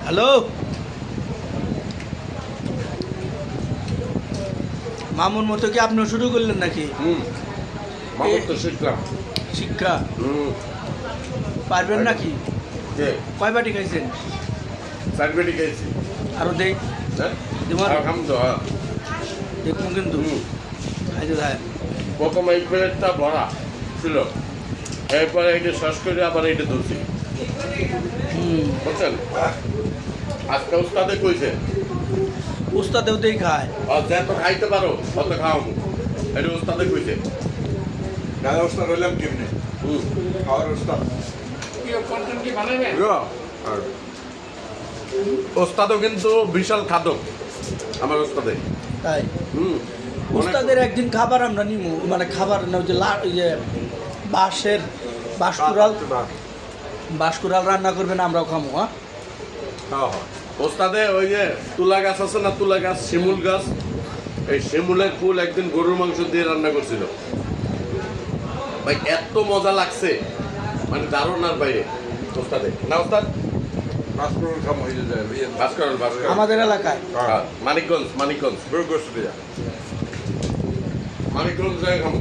Hello মামুর মতো কি আপনিও শুরু করলেন নাকি মামুর তো শিখলাম। শিক্ষা পারবেন নাকি কে কয় বাটি খাইছেন সার্টিফিকেট গেছি আরো দেখ হ্যাঁ তোমার আলহামদুলিল্লাহ। দেখুন কিন্তু খাইতে দেয় প্রথম এই প্লেটটা ভরা ছিল, এরপরে এটা শেষ করে আবার এটা ধরছি, বুঝছেন? আজকে উস্তাদে কইছে উস্তাদেও দেই খায় যত খাইতে পারো তত খাওয়াবো, এটা উস্তাদে কইছে। দাদা ওস্তাদ হইলাম কেমনে খাওয়ার ওস্তাদ আর ওস্তাদও কিন্তু বিশাল খাদক আমার ওস্তাদে। তাই অনেক- উস্তাদের একদিন খাবার আমরা নিমু মানে খাবার না ওই যে ওই যে বাঁশের বাঁশকুড়াল বাঁশকুড়াল রান্না করবেন আমরাও খামো হ্যাঁ খাওয়া হয় ওস্তাদে ওই যে তুলা গাছ আছে না, তুলা গাছ, শিমুল গাছ, এই শিমুলের ফুল একদিন গরুর মাংস দিয়ে রান্না করছিল ভাই, এত মজা লাগছে মানে ধারণার বাইরে। ওস্তাদে না ওস্তাদ মাছপুর খাম হয়ে যায় ভাস্কর ভাস্কর আমাদের এলাকায় মানিকগঞ্জ বড় গোষ্ঠ দিয়া মানিকগঞ্জ যায় খামো।